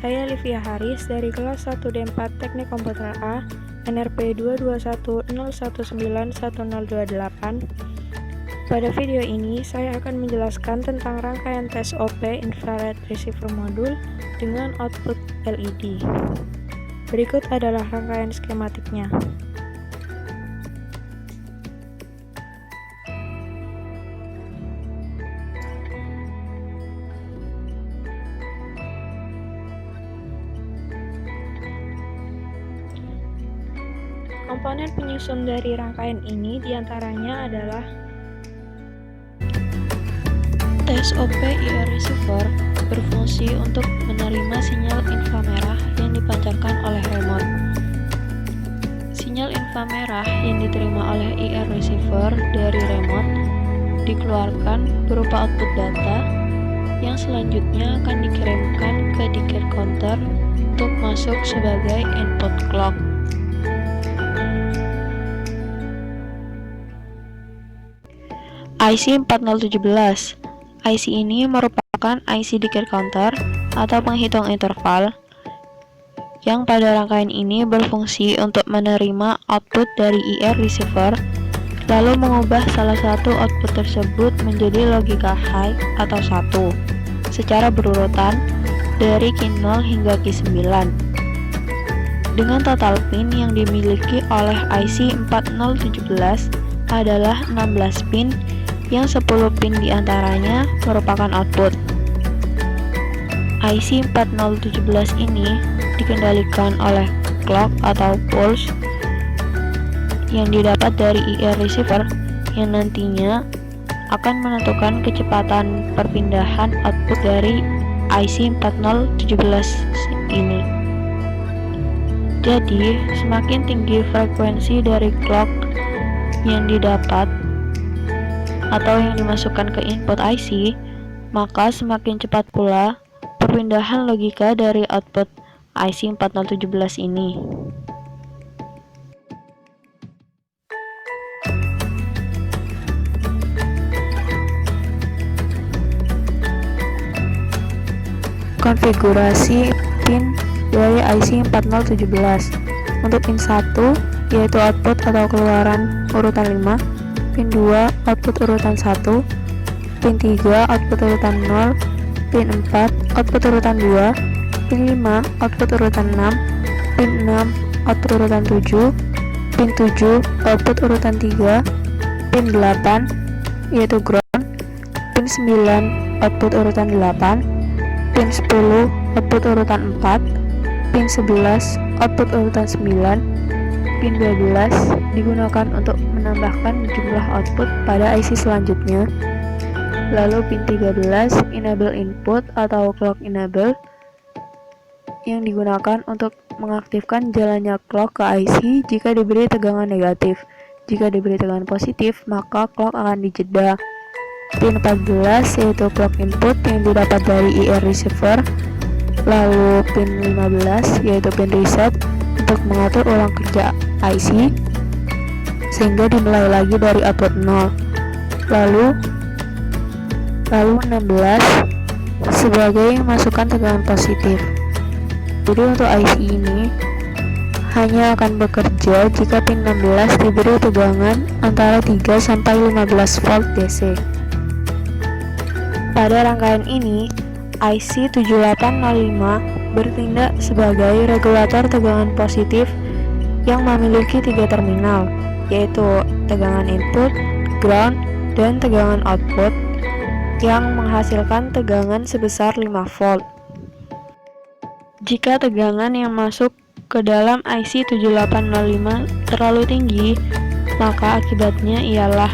saya Livia Haris dari kelas 1D4 Teknik Komputer A, NRP 221019108. Pada video ini, saya akan menjelaskan tentang rangkaian tes OP Infrared Receiver Module dengan output LED. Berikut adalah rangkaian skematiknya. Komponen penyusun dari rangkaian ini diantaranya adalah tes OP IR receiver berfungsi untuk menerima sinyal inframerah yang dipancarkan oleh remote. Sinyal inframerah yang diterima oleh IR receiver dari remote dikeluarkan berupa output data yang selanjutnya akan dikirimkan ke decode counter untuk masuk sebagai input clock. IC 4017. IC ini merupakan IC decode counter atau penghitung interval yang pada rangkaian ini berfungsi untuk menerima output dari IR receiver lalu mengubah salah satu output tersebut menjadi logika high atau 1 secara berurutan dari Q0 hingga Q9 dengan total pin yang dimiliki oleh IC 4017 adalah 16 pin yang 10 pin diantaranya merupakan output. IC 4017 ini dikendalikan oleh clock atau pulse yang didapat dari IR receiver yang nantinya akan menentukan kecepatan perpindahan output dari IC 4017 ini. Jadi, semakin tinggi frekuensi dari clock yang didapat atau yang dimasukkan ke input IC, maka semakin cepat pula perpindahan logika dari output IC 4017 ini. Konfigurasi pin dari IC 4017. Untuk pin 1 yaitu output atau keluaran urutan 5, pin 2 output urutan 1, pin 3 output urutan 0, pin 4 output urutan 2, pin 5 output urutan 6, pin 6 output urutan 7, pin 7 output urutan 3, pin 8 yaitu ground, pin 9 output urutan 8, pin 10 output urutan 4, pin 11 output urutan 9, pin 12 digunakan untuk menambahkan jumlah output pada IC selanjutnya. Lalu pin 13 enable input atau clock enable yang digunakan untuk mengaktifkan jalannya clock ke IC jika diberi tegangan negatif. Jika diberi tegangan positif, maka clock akan dijeda. Pin 14 yaitu clock input yang didapat dari IR receiver. Lalu pin 15 yaitu pin reset untuk mengatur ulang kerja IC sehingga dimulai lagi dari output 0. Lalu 16 sebagai masukan tegangan positif. Jadi untuk IC ini hanya akan bekerja jika pin 16 diberi tegangan antara 3 sampai 15 volt DC. Pada rangkaian ini IC 7805 bertindak sebagai regulator tegangan positif yang memiliki 3 terminal, yaitu tegangan input, ground, dan tegangan output yang menghasilkan tegangan sebesar 5 volt. Jika tegangan yang masuk ke dalam IC 7805 terlalu tinggi, maka akibatnya ialah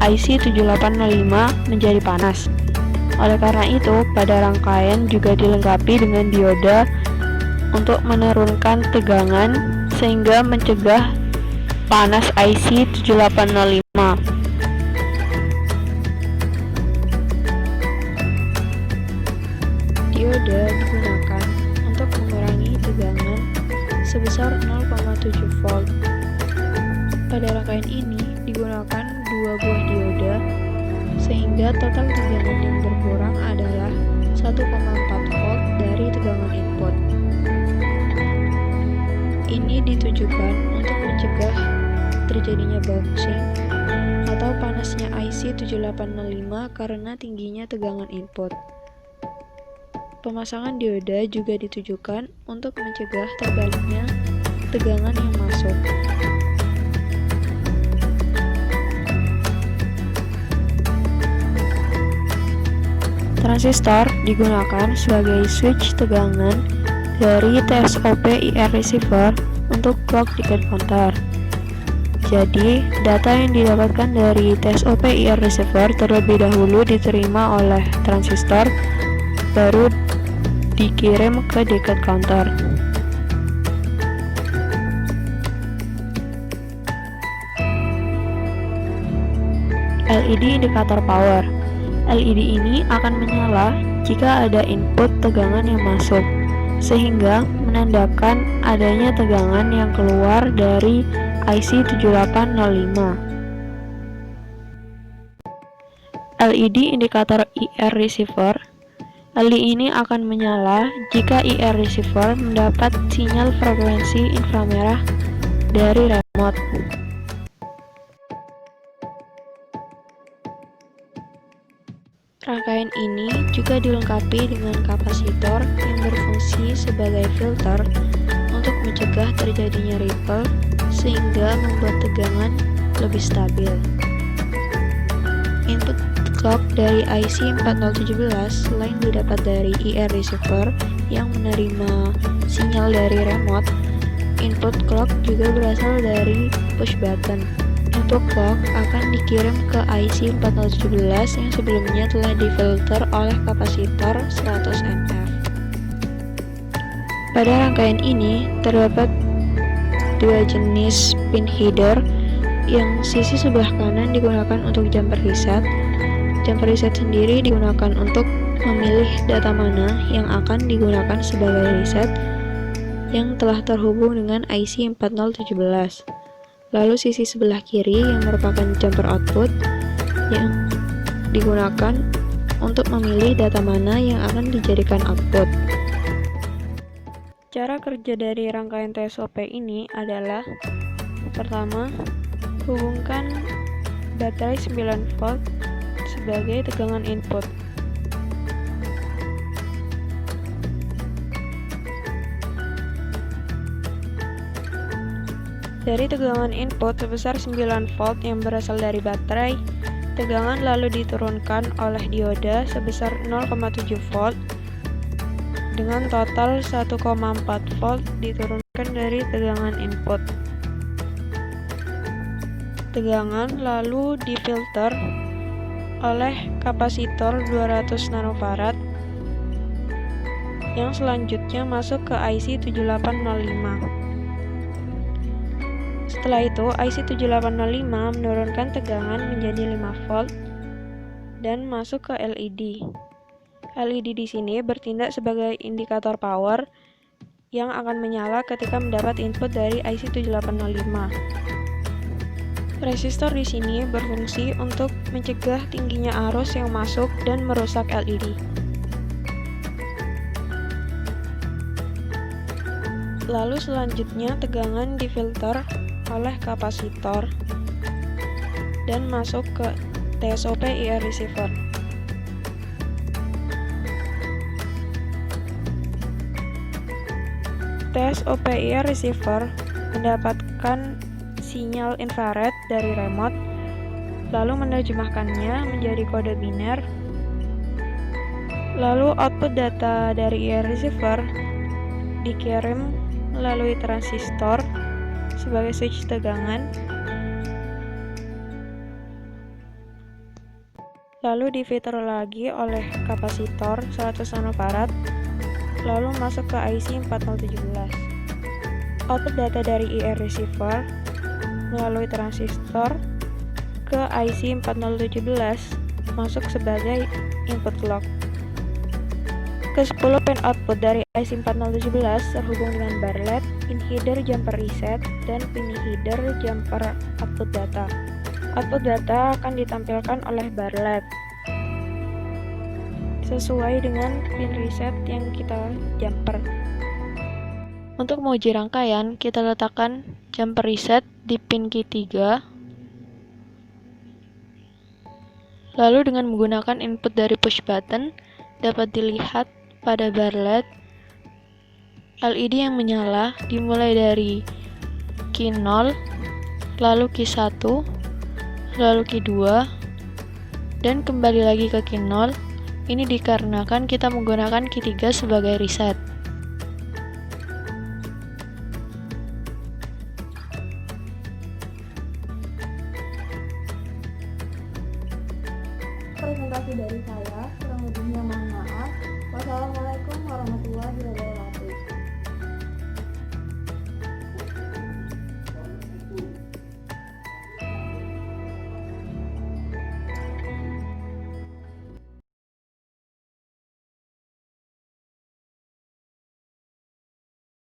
IC 7805 menjadi panas. Oleh karena itu, pada rangkaian juga dilengkapi dengan dioda untuk menurunkan tegangan sehingga mencegah panas IC 7805. Dioda digunakan untuk mengurangi tegangan sebesar 0,7 volt. Pada rangkaian ini digunakan 2 buah dioda sehingga total tegangan yang berkurang adalah 1,4 volt dari tegangan input. ditujukan untuk mencegah terjadinya bouncing atau panasnya IC 7805 karena tingginya tegangan input. Pemasangan dioda juga ditujukan untuk mencegah terbaliknya tegangan yang masuk. Transistor digunakan sebagai switch tegangan dari TSOP IR receiver untuk clock decade counter. Jadi, data yang didapatkan dari TSOP IR receiver terlebih dahulu diterima oleh transistor, baru dikirim ke decade counter. LED indikator power. LED ini akan menyala jika ada input tegangan yang masuk, sehingga menandakan adanya tegangan yang keluar dari IC 7805. LED indikator IR receiver. LED ini akan menyala jika IR receiver mendapat sinyal frekuensi inframerah dari remote. Rangkaian ini juga dilengkapi dengan kapasitor yang berfungsi sebagai filter untuk mencegah terjadinya ripple sehingga membuat tegangan lebih stabil. Input clock dari IC 4017 selain didapat dari IR receiver yang menerima sinyal dari remote, input clock juga berasal dari push button. Input clock akan dikirim ke IC 4017 yang sebelumnya telah difilter oleh kapasitor 100 mF. Pada rangkaian ini terdapat dua jenis pin header, yang sisi sebelah kanan digunakan untuk jumper reset. Jumper reset sendiri digunakan untuk memilih data mana yang akan digunakan sebagai reset yang telah terhubung dengan IC 4017. Lalu sisi sebelah kiri yang merupakan jumper output yang digunakan untuk memilih data mana yang akan dijadikan output. Cara kerja dari rangkaian TSOP ini adalah: pertama, hubungkan baterai 9 volt sebagai tegangan input. Dari tegangan input sebesar 9 volt yang berasal dari baterai, tegangan lalu diturunkan oleh dioda sebesar 0,7 volt dengan total 1,4 volt diturunkan dari tegangan input. Tegangan lalu difilter oleh kapasitor 200 nanofarad yang selanjutnya masuk ke IC 7805. Setelah itu, IC 7805 menurunkan tegangan menjadi 5 volt dan masuk ke LED. LED di sini bertindak sebagai indikator power yang akan menyala ketika mendapat input dari IC 7805. Resistor di sini berfungsi untuk mencegah tingginya arus yang masuk dan merusak LED. Lalu selanjutnya tegangan difilter oleh kapasitor dan masuk ke TSOP IR receiver. TSOP IR receiver mendapatkan sinyal infrared dari remote, lalu menerjemahkannya menjadi kode biner. Lalu output data dari IR receiver dikirim melalui transistor sebagai switch tegangan, lalu difilter lagi oleh kapasitor 100 nanofarad, lalu masuk ke IC 4017. Output data dari IR receiver melalui transistor ke IC 4017 masuk sebagai input clock. Ke-10 pin output dari IC 4017 terhubung dengan bar LED, pin header jumper reset, dan pin header jumper output data. Output data akan ditampilkan oleh bar LED sesuai dengan pin reset yang kita jumper. Untuk menguji rangkaian, kita letakkan jumper reset di pin key 3. Lalu dengan menggunakan input dari push button, dapat dilihat pada bar LED, LED yang menyala dimulai dari key 0, lalu key 1, lalu key 2, dan kembali lagi ke key 0. Ini dikarenakan kita menggunakan key 3 sebagai reset. Presentasi dari saya, kurang lebihnya mohon maaf. Wassalamualaikum warahmatullahi wabarakatuh.